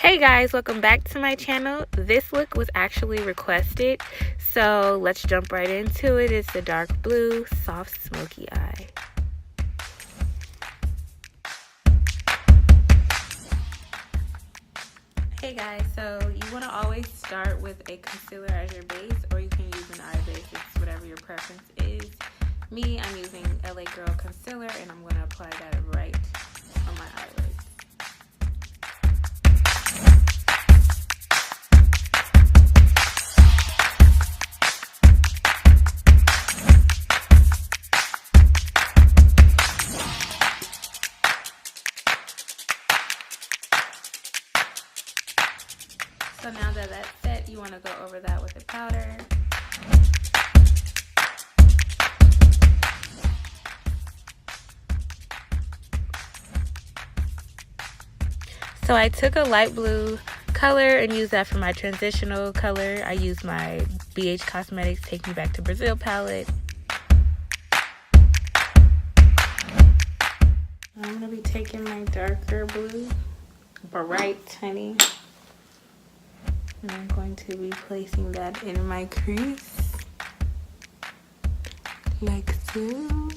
Hey guys, welcome back to my channel. This look was actually requested, so let's jump right into it. It's the dark blue soft smoky eye. Hey guys, so you want to always start with a concealer as your base, or you can use an eye base. It's whatever your preference is. Me, I'm using LA Girl concealer, and I'm going to apply that right on my eyelids. So now that that's set, you want to go over that with a powder. So I took a light blue color and used that for my transitional color. I used my BH Cosmetics Take Me Back to Brazil palette. I'm going to be taking my darker blue, bright honey. And I'm going to be placing that in my crease, like so.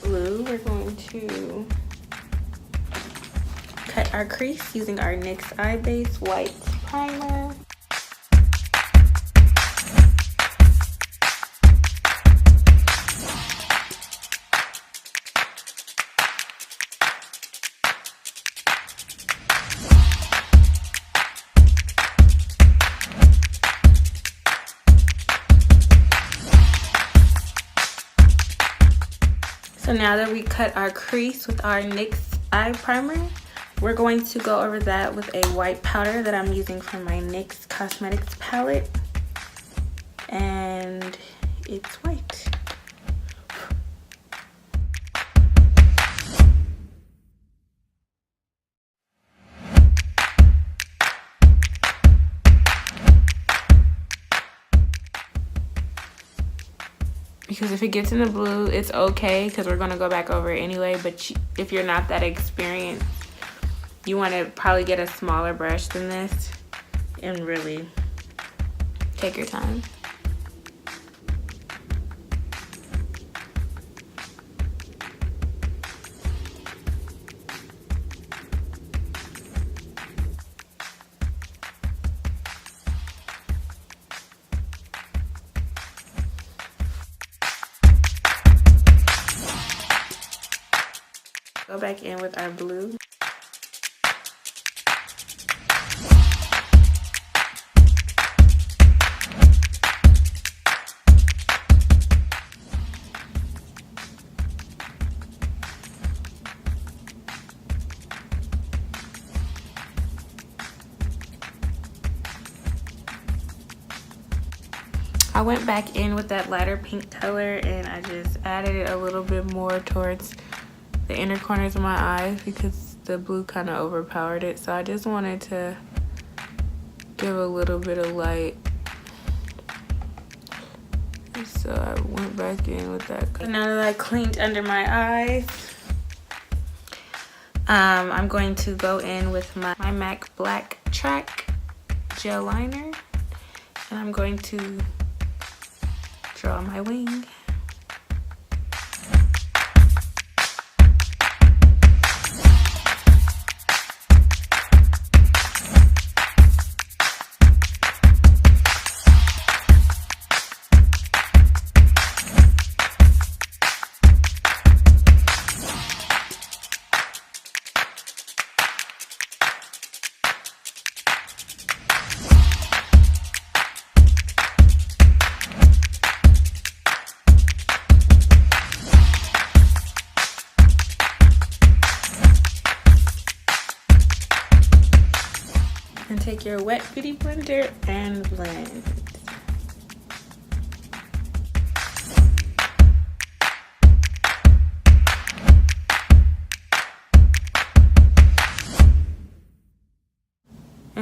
Blue, we're going to cut our crease using our NYX Eye Base White Primer. So now that we cut our crease with our NYX Eye Primer, we're going to go over that with a white powder that I'm using from my NYX Cosmetics palette. And it's white. Because if it gets in the blue, it's okay because we're going to go back over it anyway. But if you're not that experienced, you want to probably get a smaller brush than this and really take your time. Go back in with our blue. I went back in with that lighter pink color and I just added it a little bit more towards the inner corners of my eyes because the blue kind of overpowered it. So I just wanted to give a little bit of light. So I went back in with that color. Now that I cleaned under my eyes, I'm going to go in with my MAC Black Track gel liner, and I'm going to draw my wing. And take your wet beauty blender and blend.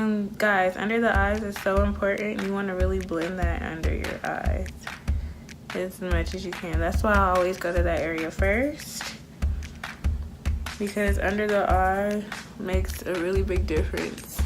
And guys, under the eyes is so important. You want to really blend that under your eyes as much as you can. That's why I always go to that area first, because under the eye makes a really big difference.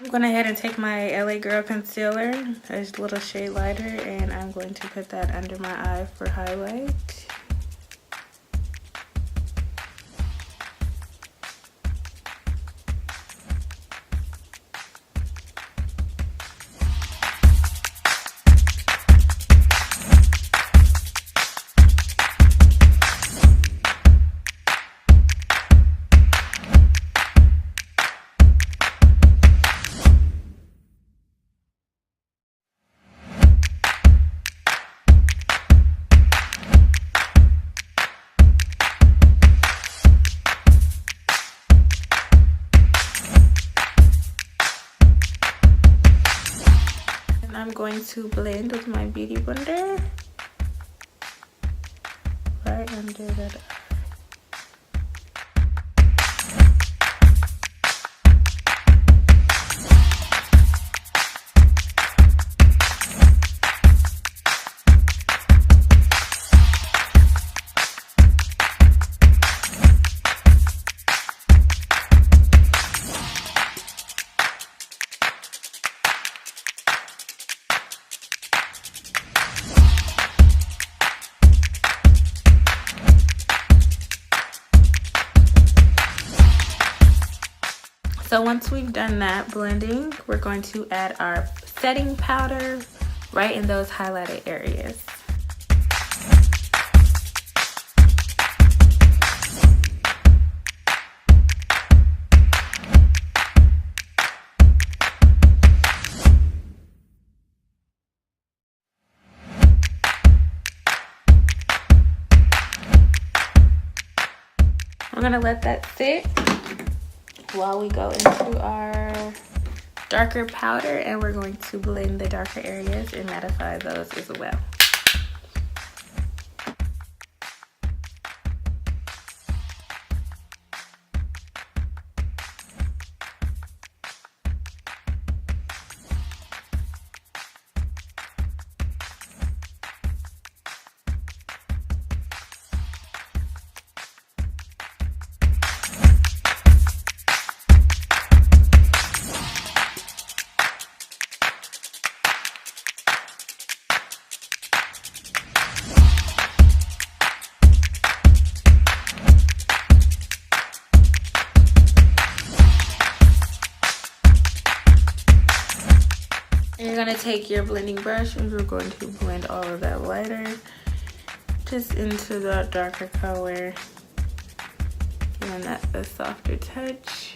I'm going ahead and take my LA Girl concealer, a little shade lighter, and I'm going to put that under my eye for highlight. I'm going to blend with my beauty blender right under that eye. So once we've done that blending, we're going to add our setting powder right in those highlighted areas. We're gonna let that sit while we go into our darker powder, and we're going to blend the darker areas and mattify those as well. You're gonna take your blending brush and we're going to blend all of that lighter just into the darker color, giving that a softer touch.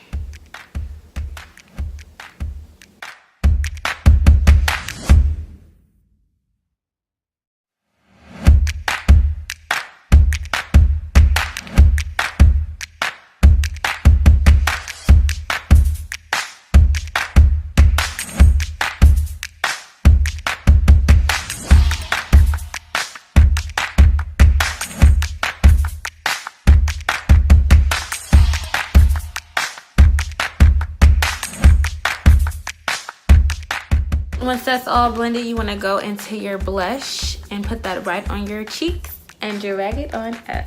Once that's all blended, you want to go into your blush and put that right on your cheeks and drag it on up.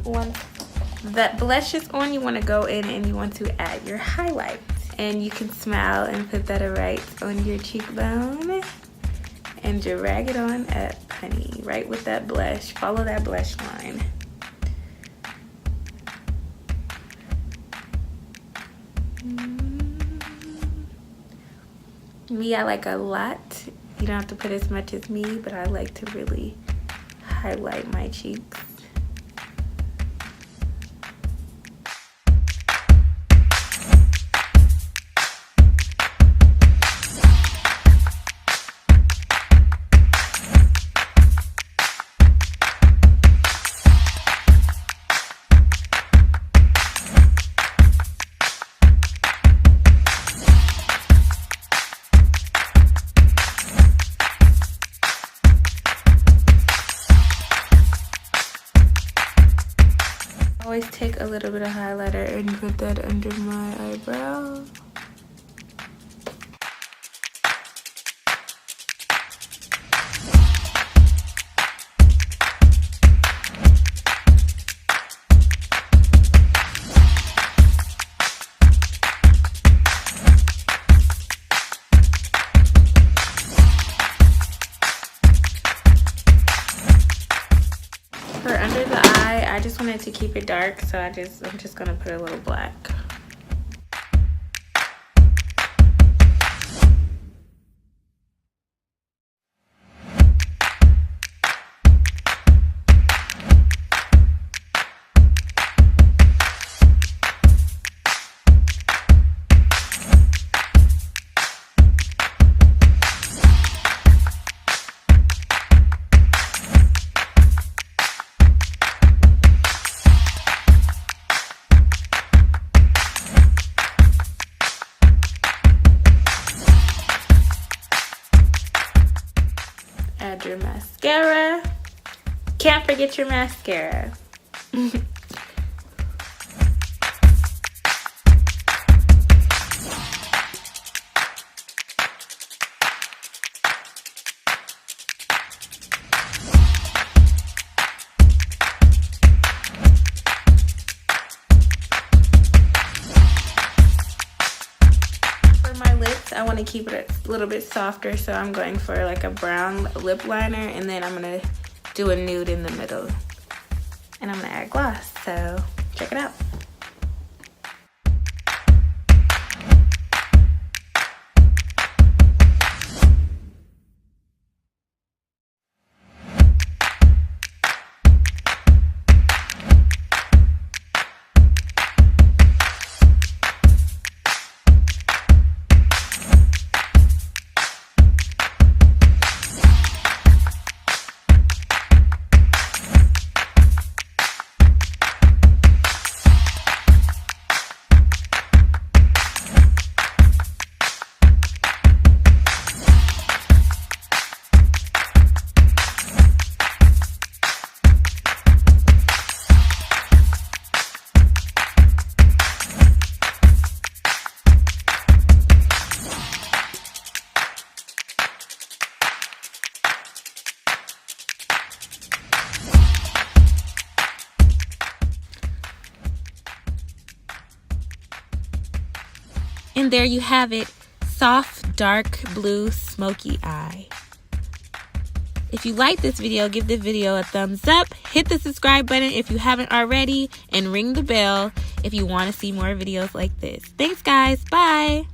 Once that blush is on, you want to go in and you want to add your highlight. And you can smile and put that right on your cheekbone and drag it on up, honey, right with that blush. Follow that blush line. Me, I like a lot. You don't have to put as much as me, but I like to really highlight my cheeks. Always take a little bit of highlighter and put that under my eyebrow. For under the eye, I just wanted to keep it dark, so I'm just gonna put a little black. Add your mascara. Can't forget your mascara. I want to keep it a little bit softer, so I'm going for like a brown lip liner, and then I'm gonna do a nude in the middle, and I'm gonna add gloss, so check it out. And there you have it, soft, dark blue smoky eye. If you like this video, give the video a thumbs up, hit the subscribe button if you haven't already, and ring the bell if you want to see more videos like this. Thanks guys, bye!